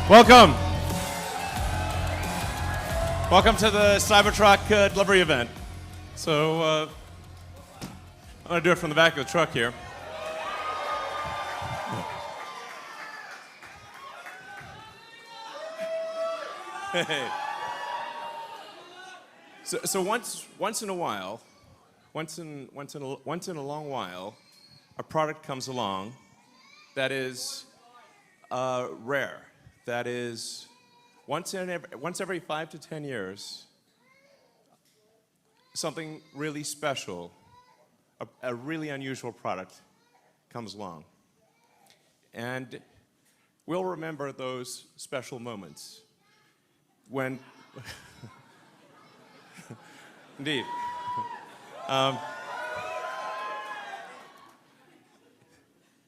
Welcome. Welcome to the Cybertruck delivery event. So I'm going to do it from the back of the truck here. Hey. So once in a while, once in a long while, a product comes along that is rare. That is once every 5 to 10 years, something really special, a really unusual product comes along. And we'll remember those special moments when, indeed.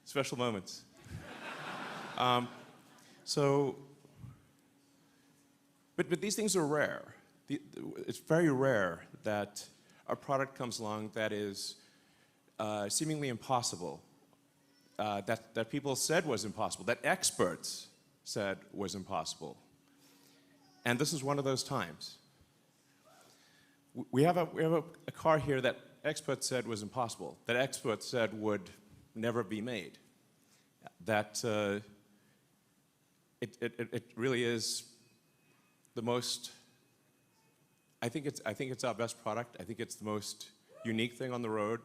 Special moments. But these things are rare. It's very rare that a product comes along that is seemingly impossible, that people said was impossible, that experts said was impossible. And this is one of those times. We have a car here that experts said was impossible, that experts said would never be made, that it really is the most, I think it's our best product. I think it's the most unique thing on the road.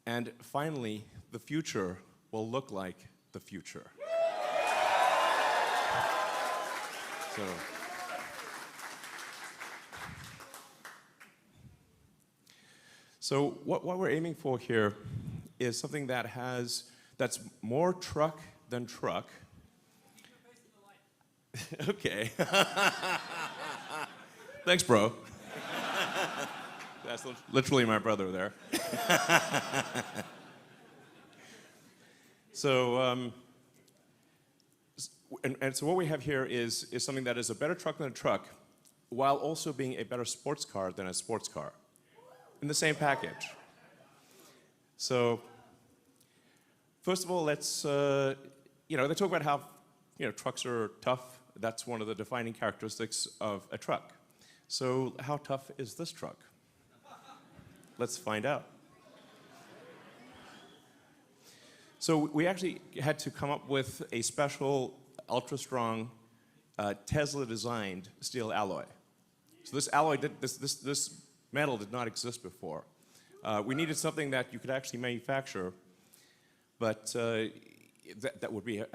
And finally, the future will look like the future. So what we're aiming for here is something that's more truck than truck. Okay. Thanks, bro. That's literally my brother there. So, so what we have here is something that is a better truck than a truck, while also being a better sports car than a sports car, in the same package. So, first of all, let's they talk about how trucks are tough. That's one of the defining characteristics of a truck. So how tough is this truck? Let's find out. So we actually had to come up with a special, ultra-strong, Tesla-designed steel alloy. So this alloy, this metal did not exist before. We needed something that you could actually manufacture, but that would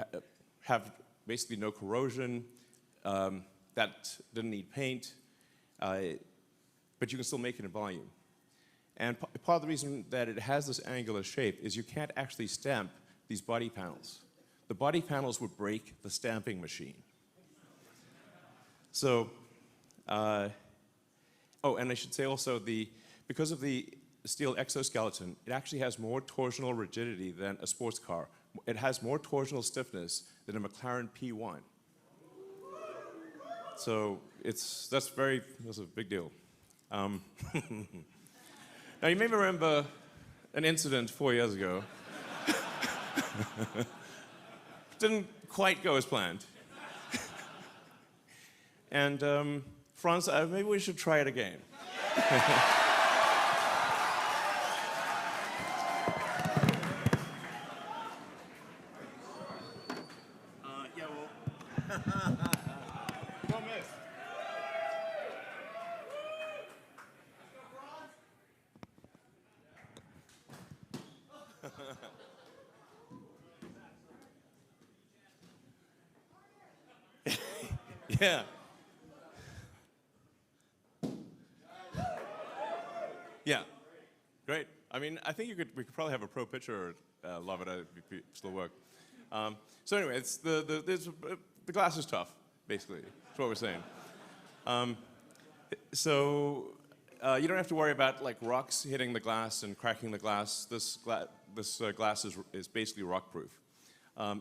have basically no corrosion, that didn't need paint, but you can still make it in volume. And part of the reason that it has this angular shape is you can't actually stamp these body panels. The body panels would break the stamping machine. So, oh, and I should say also, because of the steel exoskeleton, it actually has more torsional rigidity than a sports car. It has more torsional stiffness than a McLaren P1. So that's a big deal. Now you may remember an incident 4 years ago. Didn't quite go as planned. And Franz, maybe we should try it again. Yeah. Yeah. Great. I mean, I think we could probably have a pro pitcher love it. It'd still work. So anyway, it's the glass is tough, basically. That's what we're saying. So you don't have to worry about like rocks hitting the glass and cracking the glass. This glass is basically rock-proof.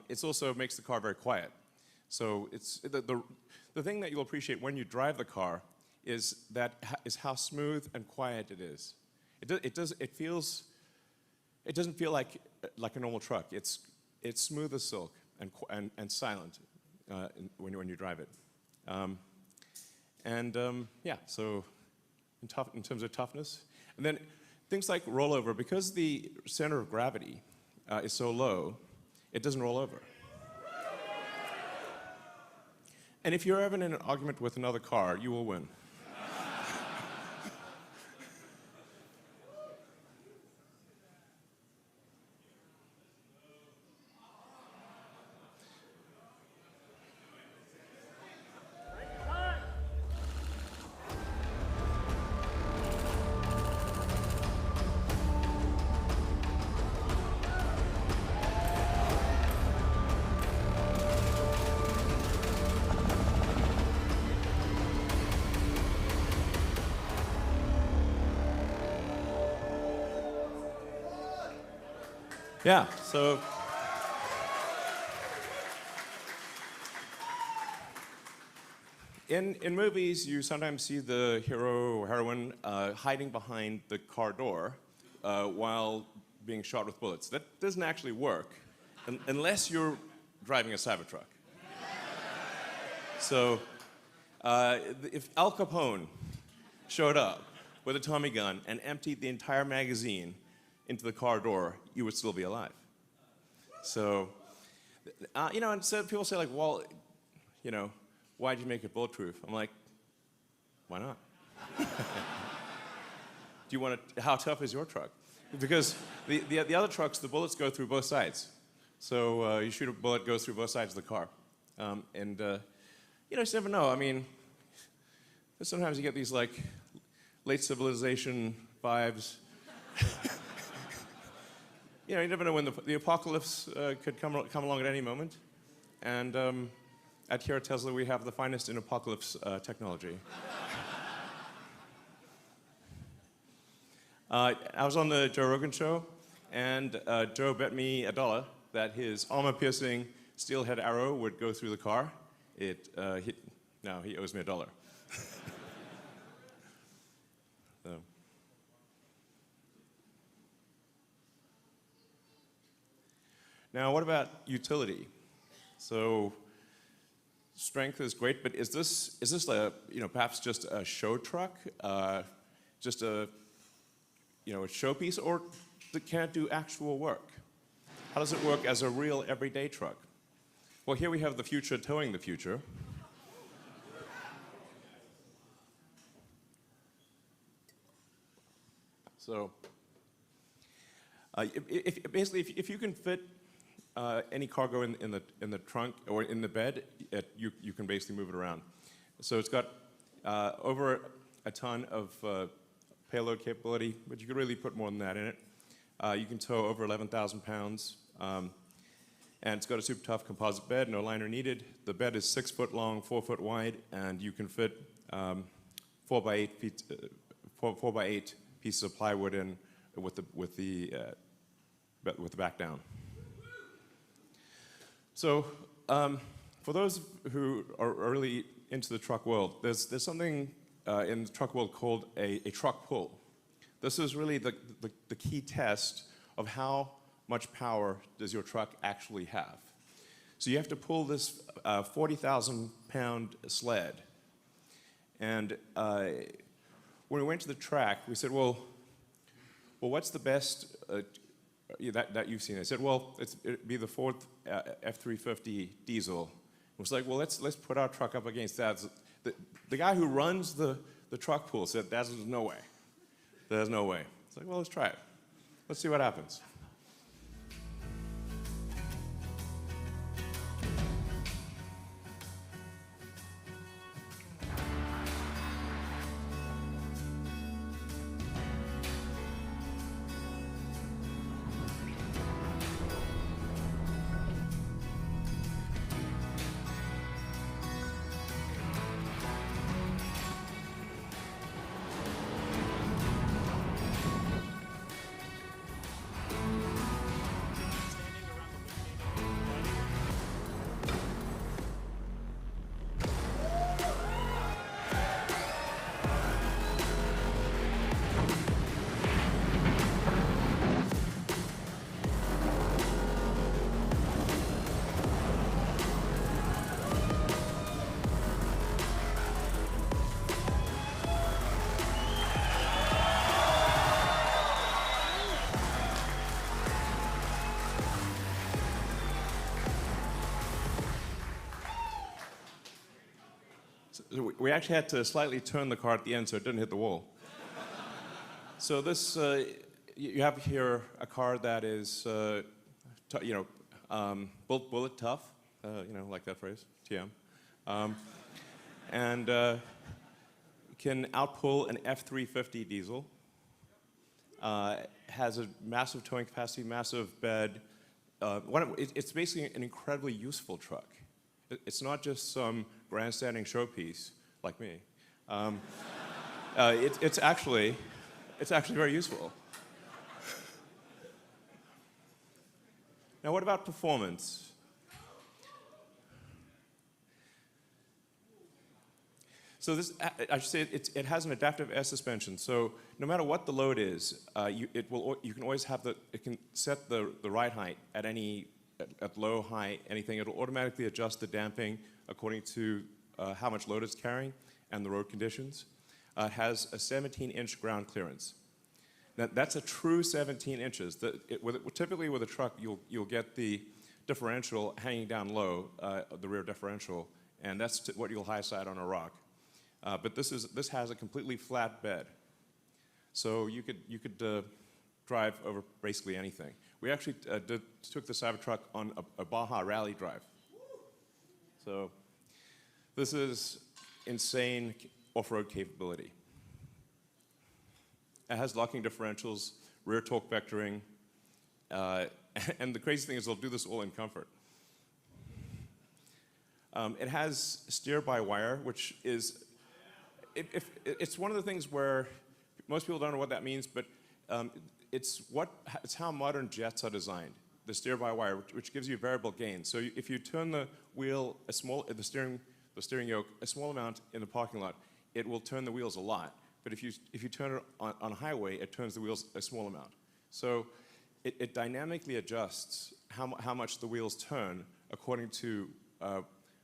It also makes the car very quiet. So it's the thing that you'll appreciate when you drive the car is how smooth and quiet it is. It doesn't feel like a normal truck. It's smooth as silk and silent. when you drive it. Yeah, so in terms of toughness. And then things like rollover, because the center of gravity is so low, it doesn't roll over. And if you're ever in an argument with another car, you will win. Yeah, so in movies, you sometimes see the hero or heroine hiding behind the car door while being shot with bullets. That doesn't actually work unless you're driving a Cybertruck. So if Al Capone showed up with a Tommy gun and emptied the entire magazine into the car door, you would still be alive. So, and so people say like, well, why'd you make it bulletproof? I'm like, why not? How tough is your truck? Because the other trucks, the bullets go through both sides. So you shoot a bullet, goes through both sides of the car. You just never know. I mean, sometimes you get these like late civilization vibes. You never know when the apocalypse could come along at any moment. And here at Tesla, we have the finest in apocalypse technology. I was on the Joe Rogan show, and Joe bet me $1 that his armor-piercing steelhead arrow would go through the car. He owes me $1. So. Now, what about utility? So, strength is great, but is this perhaps just a show truck, just a showpiece, or can it do actual work? How does it work as a real everyday truck? Well, here we have the future towing the future. So, if you can fit any cargo in the trunk or in the bed, you can basically move it around. So it's got over a ton of payload capability, but you could really put more than that in it. You can tow over 11,000 pounds, and it's got a super tough composite bed, no liner needed. The bed is 6 foot long, 4 foot wide, and you can fit 4 by 8 pieces of plywood in with the back down. So, for those who are really into the truck world, there's something in the truck world called a truck pull. This is really the key test of how much power does your truck actually have. So you have to pull this 40,000 pound sled. And when we went to the track, we said, well, what's the best that you've seen? I said, well, it'd be the Ford F-350 diesel. It was like, well, let's put our truck up against that. The guy who runs the truck pool said, there's no way. There's no way. It's like, well, let's try it. Let's see what happens. we actually had to slightly turn the car at the end so it didn't hit the wall. So this, you have here a car that is, bullet tough, like that phrase, TM, and can outpull an F350 diesel. Has a massive towing capacity, massive bed. It's basically an incredibly useful truck. It's not just some grandstanding showpiece like me. It's actually very useful. Now, what about performance? So this, I should say, it has an adaptive air suspension. So no matter what the load is, you can always have it can set the ride height at low, high, anything. It'll automatically adjust the damping according to how much load it's carrying and the road conditions. It has a 17-inch ground clearance. Now, that's a true 17 inches. Typically with a truck, you'll get the differential hanging down low, the rear differential, and that's what you'll high side on a rock. But this has a completely flat bed, so you could drive over basically anything. We actually took the Cybertruck on a Baja rally drive. So this is insane off-road capability. It has locking differentials, rear torque vectoring, and the crazy thing is they'll do this all in comfort. It has steer-by-wire, which is, it's one of the things where most people don't know what that means, but it's how modern jets are designed. The steer-by-wire, which gives you variable gain. So if you turn the wheel the steering yoke a small amount in the parking lot, it will turn the wheels a lot. But if you turn it on a highway, it turns the wheels a small amount. So it dynamically adjusts how much the wheels turn according to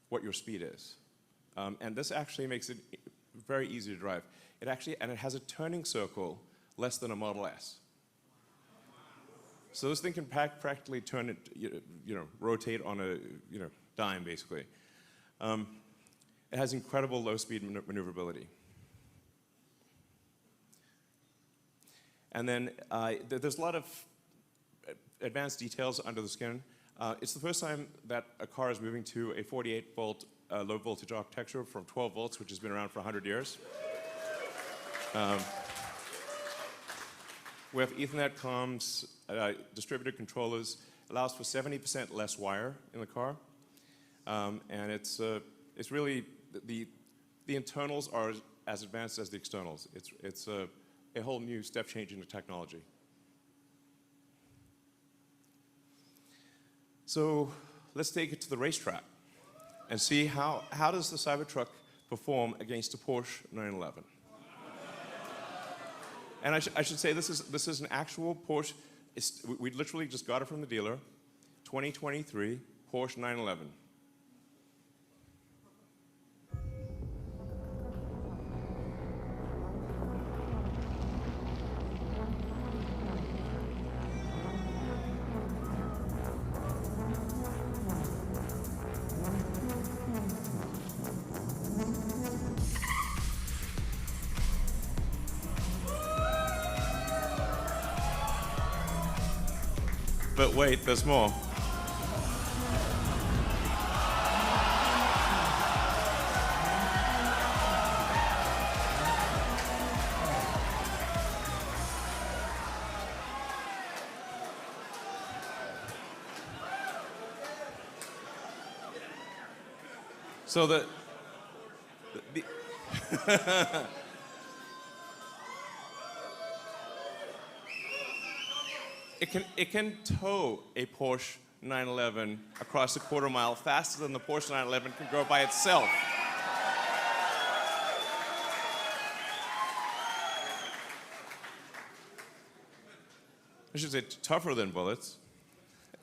what your speed is. And this actually makes it very easy to drive. It has a turning circle less than a Model S. So this thing can practically turn it, rotate on a dime basically. It has incredible low-speed maneuverability. And then there's a lot of advanced details under the skin. It's the first time that a car is moving to a 48-volt low-voltage architecture from 12 volts, which has been around for 100 years. We have Ethernet comms, distributed controllers. Allows for 70% less wire in the car, and it's really the internals are as advanced as the externals. It's a whole new step change in the technology. So let's take it to the racetrack and see how does the Cybertruck perform against a Porsche 911. And I should say this is an actual Porsche. We literally just got it from the dealer, 2023 Porsche 911. But wait, there's more. So the It can tow a Porsche 911 across a quarter mile faster than the Porsche 911 can go by itself. I should say tougher than bullets.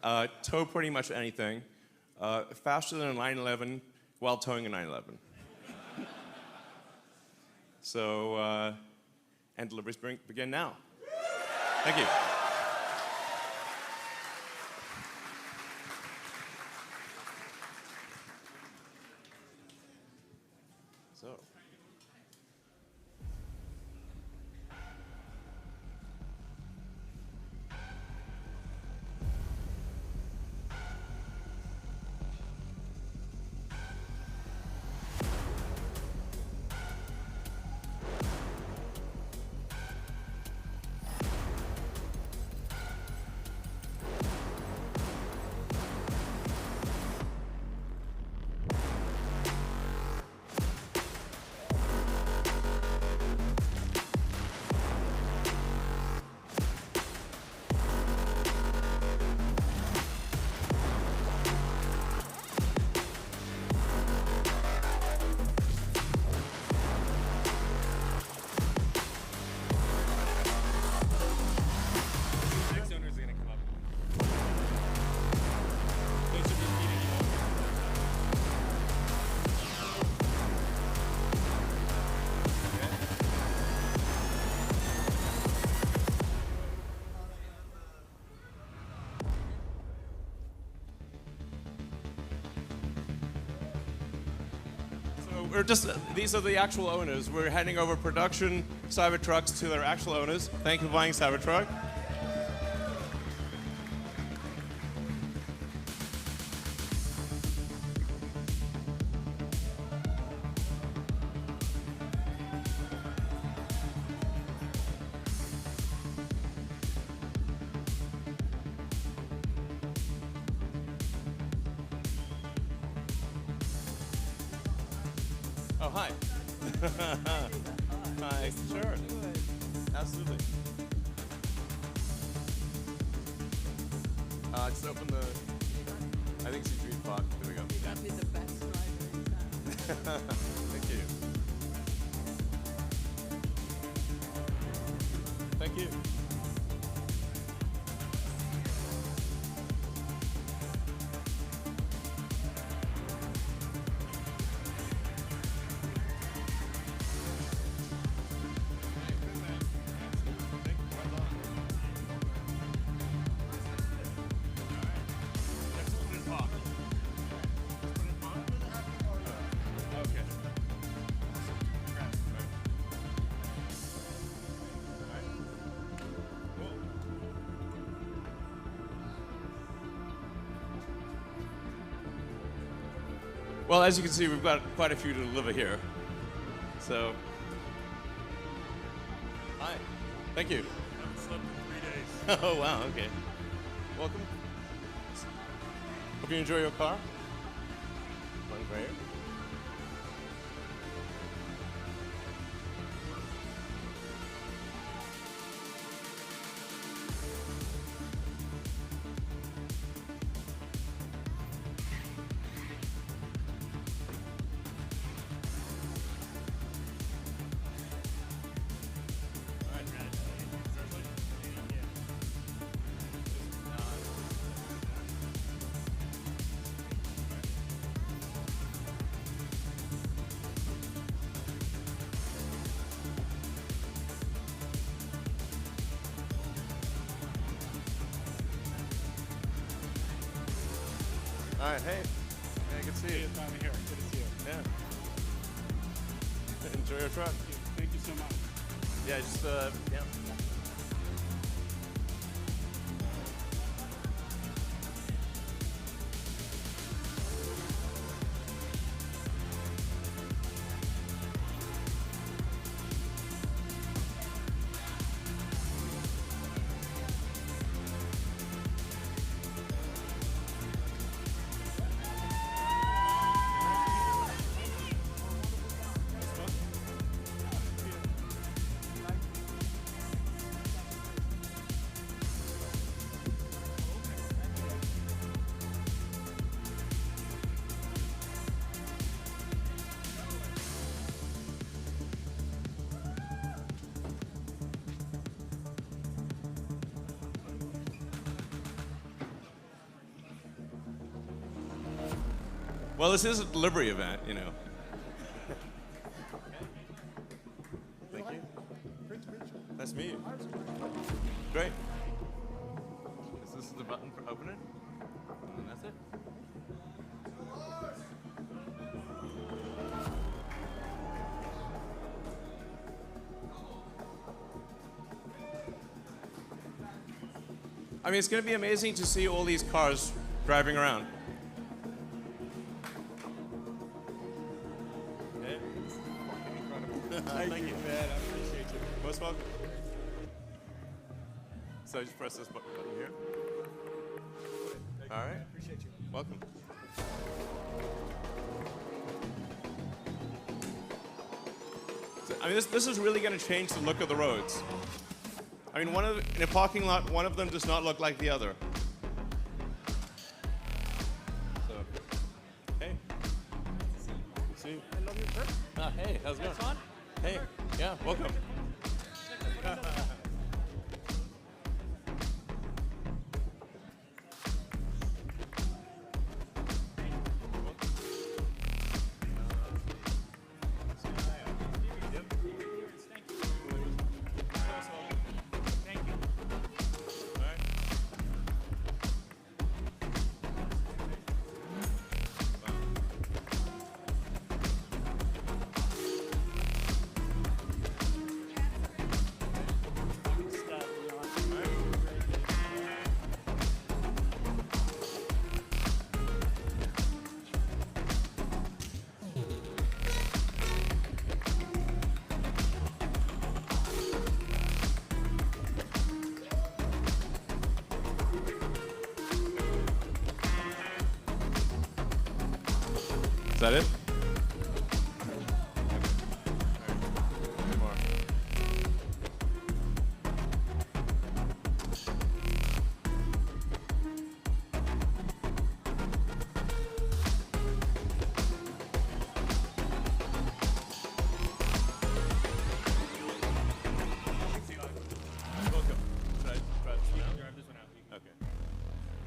Tow pretty much anything. Faster than a 911 while towing a 911. So, and deliveries begin now. Thank you. So, we're just, these are the actual owners. We're handing over production Cybertrucks to their actual owners. Thank you for buying Cybertruck. Oh, hi. Hi, sure. Absolutely. Just open the, I think it's a green box. Here we go. You got me the best driver in town. Thank you. Thank you. Well, as you can see, we've got quite a few to deliver here. So, hi. Thank you. I haven't slept in 3 days. Oh, wow, okay. Welcome. Hope you enjoy your car. One right here. All right, hey. Hey, good to see you. I'm here. Good to see you. Yeah. Enjoy your truck. Thank you so much. Yeah, just, yeah. Well, this is a delivery event, you know. Thank you. Nice to meet you. Great. This is the button for opening, and that's it. I mean, it's going to be amazing to see all these cars driving around. Thank you, man. I appreciate you. Most welcome. So just press this button here. All right. Appreciate you. Welcome. So, I mean, this is really going to change the look of the roads. I mean, in a parking lot, one of them does not look like the other. So, hey. See you. I love your bird. Ah, hey, how's it going? Fun? Hey, yeah, welcome. Is that it? One more.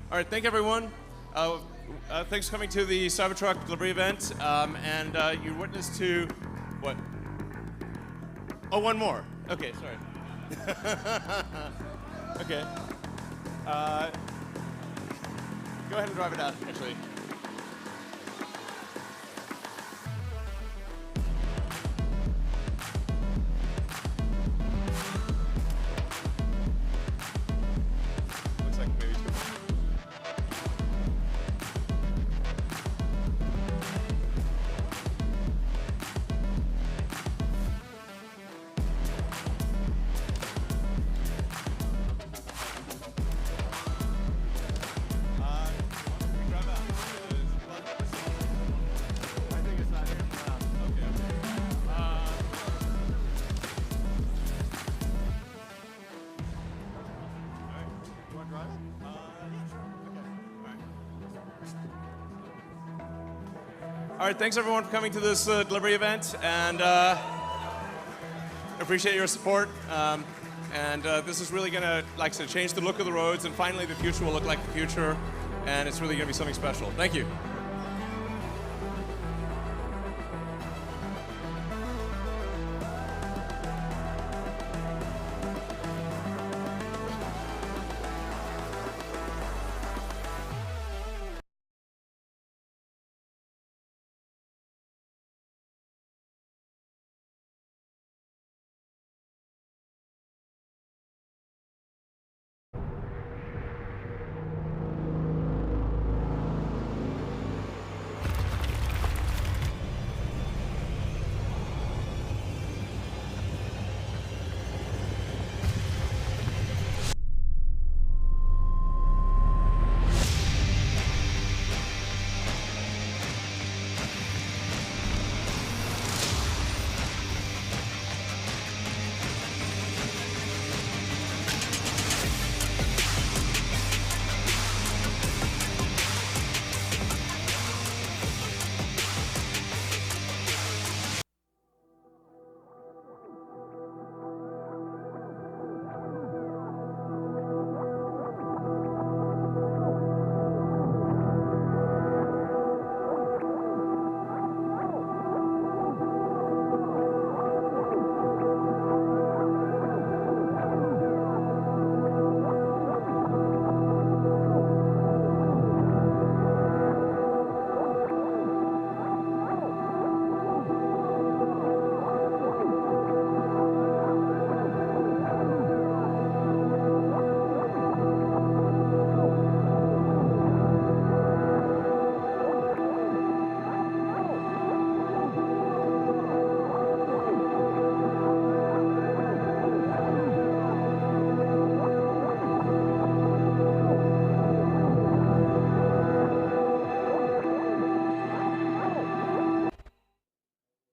All right, thank everyone. Thanks for coming to the Cybertruck delivery event. And you witnessed to what? Oh, one more. Okay, sorry. Okay. Go ahead and drive it out, actually. Looks like maybe two. All right, thanks everyone for coming to this delivery event, and appreciate your support. This is really gonna, like I said, change the look of the roads, and finally the future will look like the future, and it's really gonna be something special. Thank you.